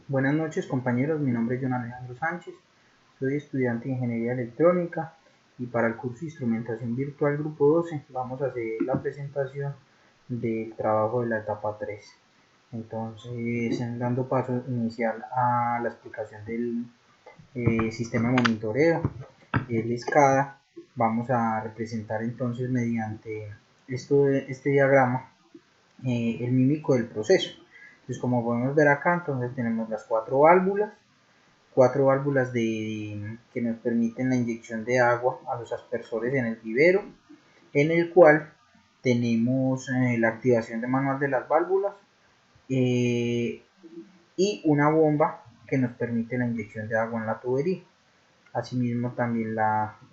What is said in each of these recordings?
Buenas noches compañeros, mi nombre es John Alejandro Sánchez, soy estudiante de Ingeniería Electrónica y para el curso de Instrumentación Virtual Grupo 12 vamos a hacer la presentación del trabajo de la etapa 3. Entonces, dando paso inicial a la explicación del sistema de monitoreo, el SCADA, vamos a representar entonces mediante este diagrama el mímico del proceso. Entonces, como podemos ver acá, entonces tenemos las cuatro válvulas que nos permiten la inyección de agua a los aspersores en el vivero, en el cual tenemos la activación de manual de las válvulas y una bomba que nos permite la inyección de agua en la tubería. Asimismo también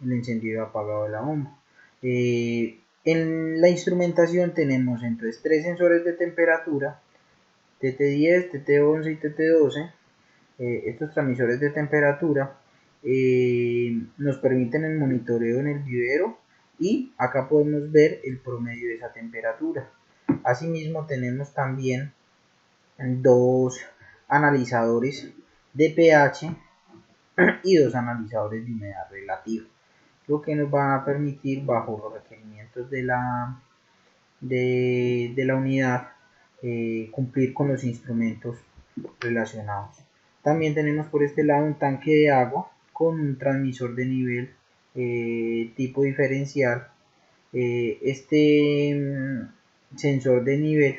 el encendido y apagado de la bomba. En la instrumentación tenemos entonces tres sensores de temperatura, TT10, TT11 y TT12. Estos transmisores de temperatura nos permiten el monitoreo en el vivero y acá podemos ver el promedio de esa temperatura. Asimismo tenemos también dos analizadores de pH y dos analizadores de humedad relativa, lo que nos va a permitir, bajo los requerimientos de la unidad, cumplir con los instrumentos relacionados. También tenemos por este lado un tanque de agua con un transmisor de nivel tipo diferencial. Sensor de nivel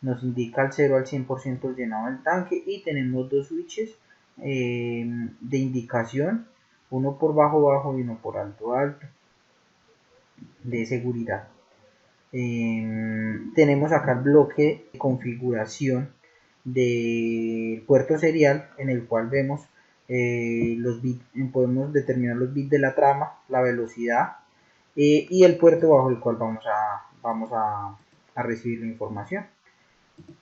nos indica al 0 al 100% llenado el tanque, y tenemos dos switches de indicación, uno por bajo y uno por alto de seguridad. Tenemos acá el bloque de configuración del puerto serial, en el cual vemos los bits, podemos determinar los bits de la trama, la velocidad y el puerto bajo el cual vamos a recibir la información.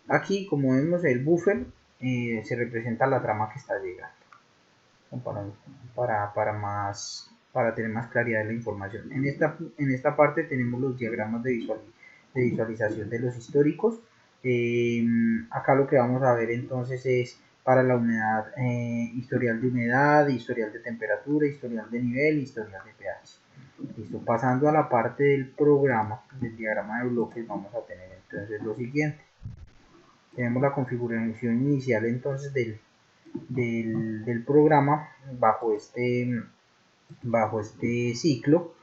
Aquí, como vemos, el buffer se representa la trama que está llegando para tener más claridad de la información. En esta parte tenemos los diagramas de visualización de los históricos. Acá lo que vamos a ver entonces es para la humedad, historial de humedad, historial de temperatura, historial de nivel, historial de pH. Listo, pasando a la parte del programa, del diagrama de bloques, vamos a tener entonces lo siguiente. Tenemos la configuración inicial entonces del programa bajo este ciclo,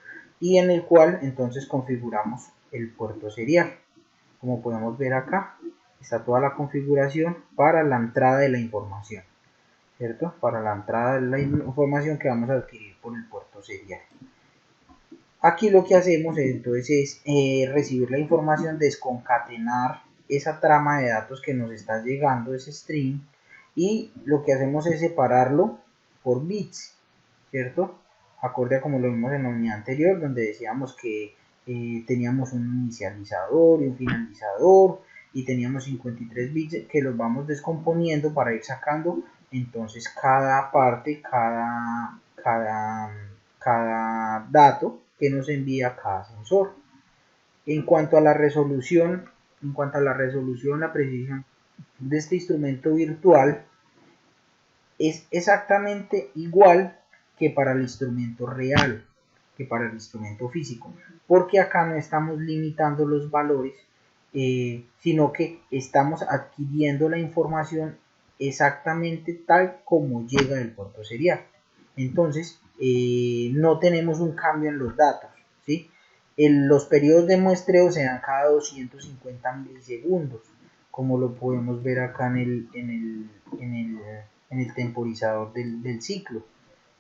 y en el cual entonces configuramos el puerto serial. Como podemos ver acá, está toda la configuración para la entrada de la información, ¿cierto? Para la entrada de la información que vamos a adquirir por el puerto serial. Aquí lo que hacemos entonces es recibir la información, desconcatenar esa trama de datos que nos está llegando, ese string, y lo que hacemos es separarlo por bits, ¿cierto? Acorde a como lo vimos en la unidad anterior, donde decíamos que teníamos un inicializador y un finalizador, y teníamos 53 bits que los vamos descomponiendo para ir sacando entonces cada parte, cada dato que nos envía cada sensor. En cuanto a la resolución, la precisión de este instrumento virtual es exactamente igual que para el instrumento real, que para el instrumento físico, porque acá no estamos limitando los valores, sino que estamos adquiriendo la información exactamente tal como llega del puerto serial. Entonces, no tenemos un cambio en los datos, ¿sí? Los periodos de muestreo se dan cada 250 milisegundos, como lo podemos ver acá en el temporizador del ciclo,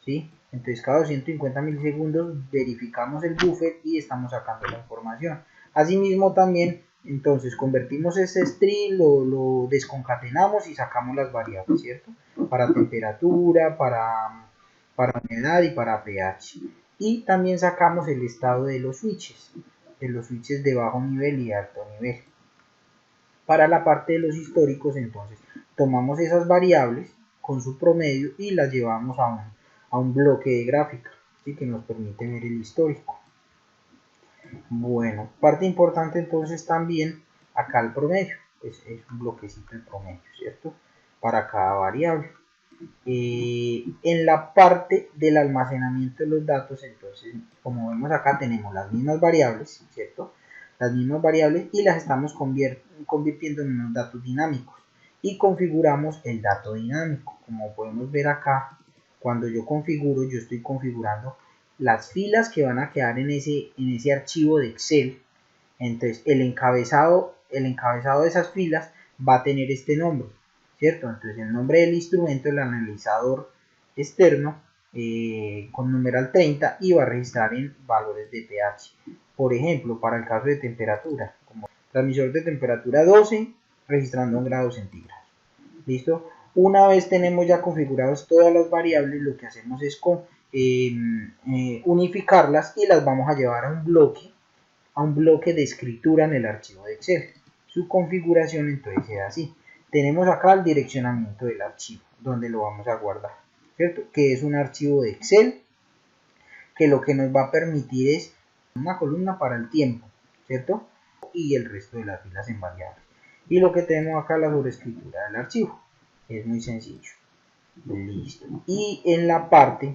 ¿sí? Entonces cada 250 milisegundos verificamos el buffer y estamos sacando la información. Asimismo también, entonces convertimos ese string, lo desconcatenamos y sacamos las variables, ¿cierto? Para temperatura, para humedad y para pH. Y también sacamos el estado de los switches de bajo nivel y de alto nivel. Para la parte de los históricos, entonces tomamos esas variables con su promedio y las llevamos a un bloque de gráfica, ¿sí? Que nos permite ver el histórico. Bueno, parte importante entonces también acá el promedio, es un bloquecito el promedio, ¿cierto? para cada variable. En la parte del almacenamiento de los datos, entonces, como vemos acá, tenemos las mismas variables, ¿cierto? Las mismas variables y las estamos convirtiendo en unos datos dinámicos y configuramos el dato dinámico. Como podemos ver acá, cuando yo configuro, yo estoy configurando las filas que van a quedar en ese archivo de Excel. Entonces el encabezado de esas filas va a tener este nombre, ¿cierto? Entonces el nombre del instrumento, el analizador externo, con numeral 30, y va a registrar en valores de pH. Por ejemplo, para el caso de temperatura, como transmisor de temperatura 12, registrando en grados centígrados. ¿Listo? Una vez tenemos ya configuradas todas las variables, lo que hacemos es unificarlas y las vamos a llevar a un bloque de escritura en el archivo de Excel. Su configuración entonces es así. Tenemos acá el direccionamiento del archivo, donde lo vamos a guardar, ¿cierto? Que es un archivo de Excel, que lo que nos va a permitir es una columna para el tiempo, ¿cierto? Y el resto de las filas en variables. Y lo que tenemos acá es la sobrescritura del archivo. Es muy sencillo. Listo. Y en la parte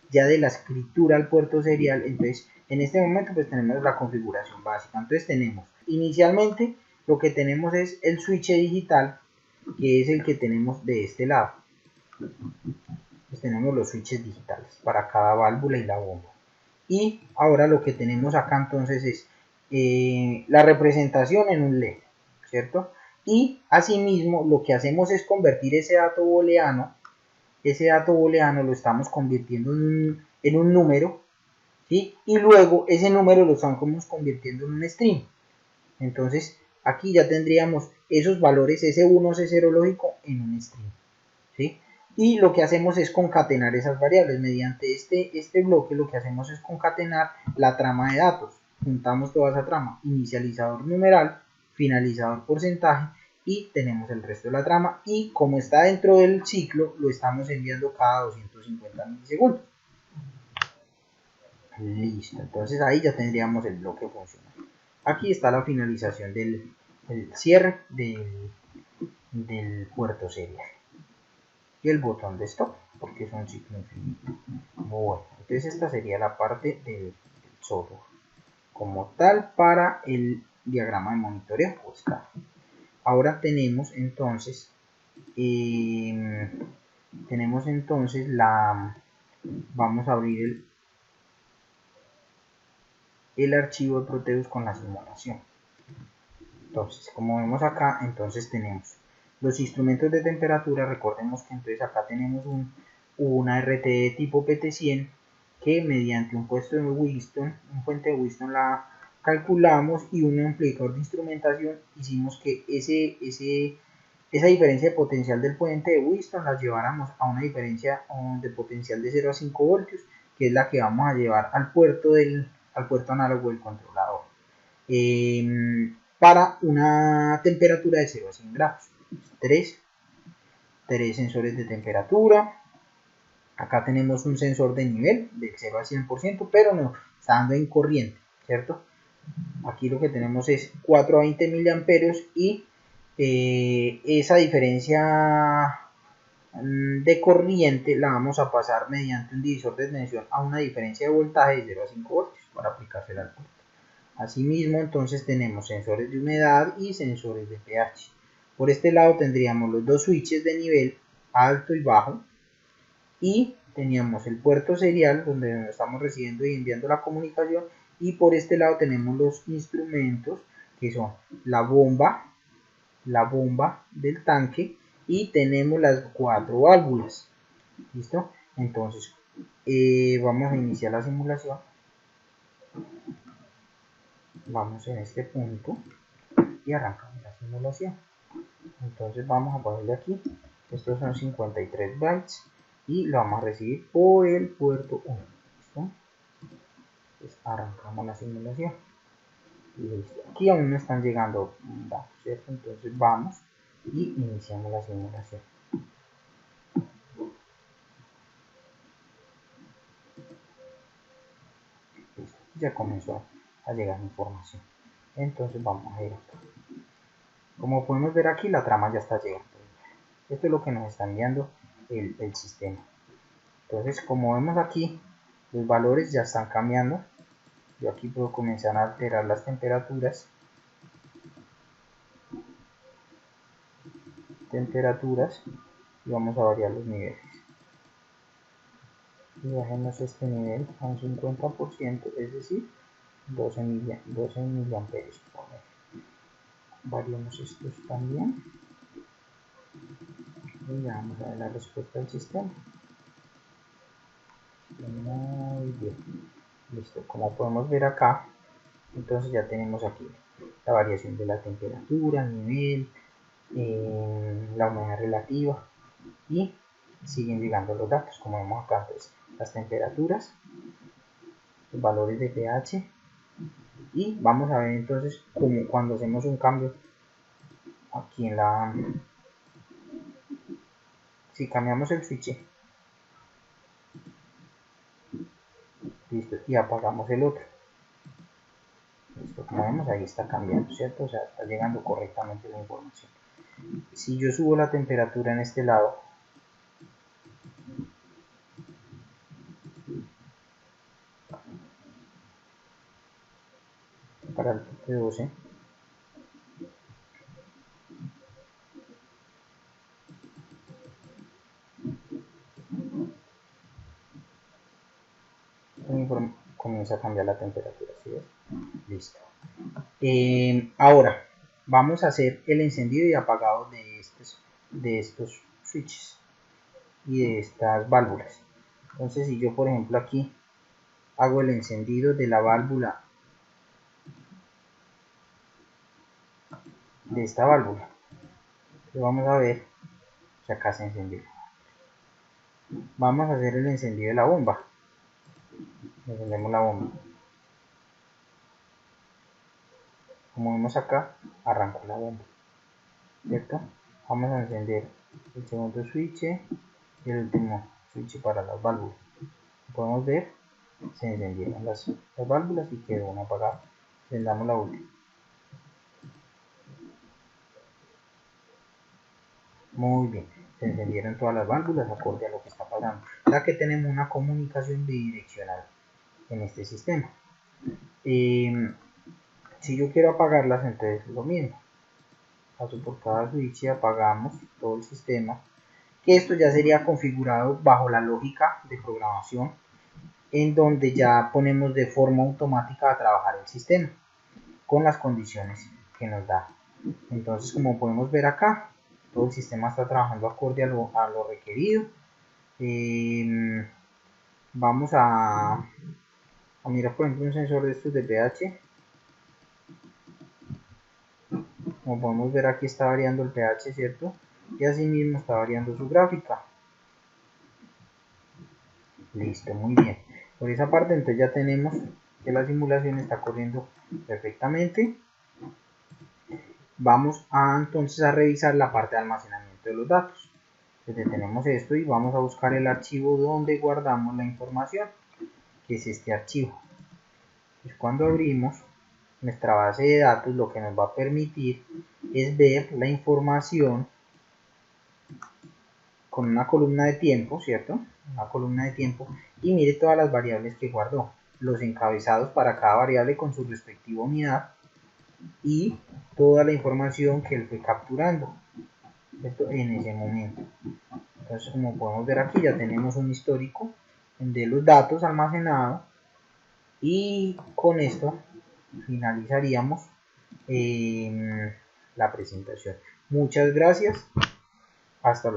ya de la escritura al puerto serial, entonces en este momento pues tenemos la configuración básica. Entonces tenemos inicialmente lo que tenemos es el switch digital, que es el que tenemos de este lado. Pues tenemos los switches digitales para cada válvula y la bomba. Y ahora lo que tenemos acá entonces es la representación en un LED, ¿cierto? Y asimismo lo que hacemos es convertir ese dato booleano lo estamos convirtiendo en un número, ¿sí? Y luego ese número lo estamos convirtiendo en un string. Entonces aquí ya tendríamos esos valores S1, C0 lógico en un string, ¿sí? Y lo que hacemos es concatenar esas variables. Mediante este bloque lo que hacemos es concatenar la trama de datos. Juntamos toda esa trama, inicializador numeral, finalizador porcentaje, y tenemos el resto de la trama, y como está dentro del ciclo lo estamos enviando cada 250 milisegundos. Listo, entonces ahí ya tendríamos el bloque funcional. Aquí está la finalización del cierre del puerto serial y el botón de stop, porque es un ciclo infinito. Bueno, entonces esta sería la parte del software como tal para el diagrama de monitoreo. Pues, claro. Ahora tenemos entonces vamos a abrir el archivo de Proteus con la simulación. Entonces, como vemos acá, entonces tenemos los instrumentos de temperatura. Recordemos que entonces acá tenemos una RTE tipo PT100 que mediante un puente de Wheatstone la calculamos, y un amplificador de instrumentación hicimos que esa diferencia de potencial del puente de Wheatstone la lleváramos a una diferencia de potencial de 0 a 5 voltios, que es la que vamos a llevar al puerto análogo del controlador. Para una temperatura de 0 a 100 grados. Tres sensores de temperatura. Acá tenemos un sensor de nivel del 0 al 100%, pero no está dando en corriente, ¿cierto? Aquí lo que tenemos es 4 a 20 miliamperios, y esa diferencia de corriente la vamos a pasar mediante un divisor de tensión a una diferencia de voltaje de 0 a 5 voltios para aplicársela al puerto. Asimismo, entonces tenemos sensores de humedad y sensores de pH. Por este lado tendríamos los dos switches de nivel alto y bajo, y teníamos el puerto serial donde estamos recibiendo y enviando la comunicación, y por este lado tenemos los instrumentos que son la bomba del tanque, y tenemos las 4 válvulas. ¿Listo? Entonces vamos a iniciar la simulación. Vamos en este punto y arrancamos la simulación. Entonces vamos a ponerle aquí, estos son 53 bytes, y lo vamos a recibir por el puerto 1. ¿Listo? Entonces arrancamos la simulación. Listo. Aquí aún no están llegando datos, ¿cierto? Entonces vamos y iniciamos la simulación. Listo. Ya comenzó a llegar información. Entonces vamos a ir acá. Como podemos ver aquí, la trama ya está llegando. Esto es lo que nos está enviando el sistema. Entonces, como vemos aquí, los valores ya están cambiando. Yo aquí puedo comenzar a alterar las temperaturas. Y vamos a variar los niveles. Y bajemos este nivel a un 50%, es decir, 12 miliamperios. Variamos estos también. Y ya vamos a ver la respuesta del sistema. Muy bien. Listo. Como podemos ver acá, entonces ya tenemos aquí la variación de la temperatura, nivel, la humedad relativa y siguen llegando los datos, como vemos acá, entonces, las temperaturas, los valores de pH y vamos a ver entonces como cuando hacemos un cambio aquí en la, si cambiamos el switch, listo, y apagamos el otro, listo, como vemos ahí está cambiando, ¿cierto? O sea, está llegando correctamente la información. Si yo subo la temperatura en este lado, para el T12, comienza a cambiar la temperatura, ¿sí ves? Listo. Ahora vamos a hacer el encendido y apagado de estos switches y de estas válvulas. Entonces, si yo por ejemplo aquí hago el encendido de la válvula, de esta válvula, vamos a ver que acá se encendió. Vamos a hacer el encendido de la bomba. Encendemos la bomba. Como vemos acá, arrancó la bomba, ¿cierto? Vamos a encender el segundo switch y el último switch para las válvulas. Podemos ver, se encendieron las válvulas y quedó una apagada. Encendamos la última. Muy bien, se encendieron todas las válvulas acorde a lo que está pasando. Ya que tenemos una comunicación bidireccional en este sistema. Si yo quiero apagarlas, entonces lo mismo. Paso por cada switch y apagamos todo el sistema. Que esto ya sería configurado bajo la lógica de programación, en donde ya ponemos de forma automática a trabajar el sistema con las condiciones que nos da. Entonces, como podemos ver acá, todo el sistema está trabajando acorde a lo requerido. Vamos a mirar por ejemplo un sensor de estos de pH. Como podemos ver, aquí está variando el pH, ¿cierto? Y así mismo está variando su gráfica. Listo, muy bien. Por esa parte entonces ya tenemos que la simulación está corriendo perfectamente. Vamos entonces a revisar la parte de almacenamiento de los datos. Entonces detenemos esto y vamos a buscar el archivo donde guardamos la información, que es este archivo. Entonces cuando abrimos nuestra base de datos, lo que nos va a permitir es ver la información con una columna de tiempo, ¿cierto? Una columna de tiempo, y mire todas las variables que guardó, los encabezados para cada variable con su respectiva unidad y toda la información que él fue capturando, ¿cierto? En ese momento. Entonces, como podemos ver aquí, ya tenemos un histórico de los datos almacenados y con esto finalizaríamos la presentación. Muchas gracias. Hasta luego.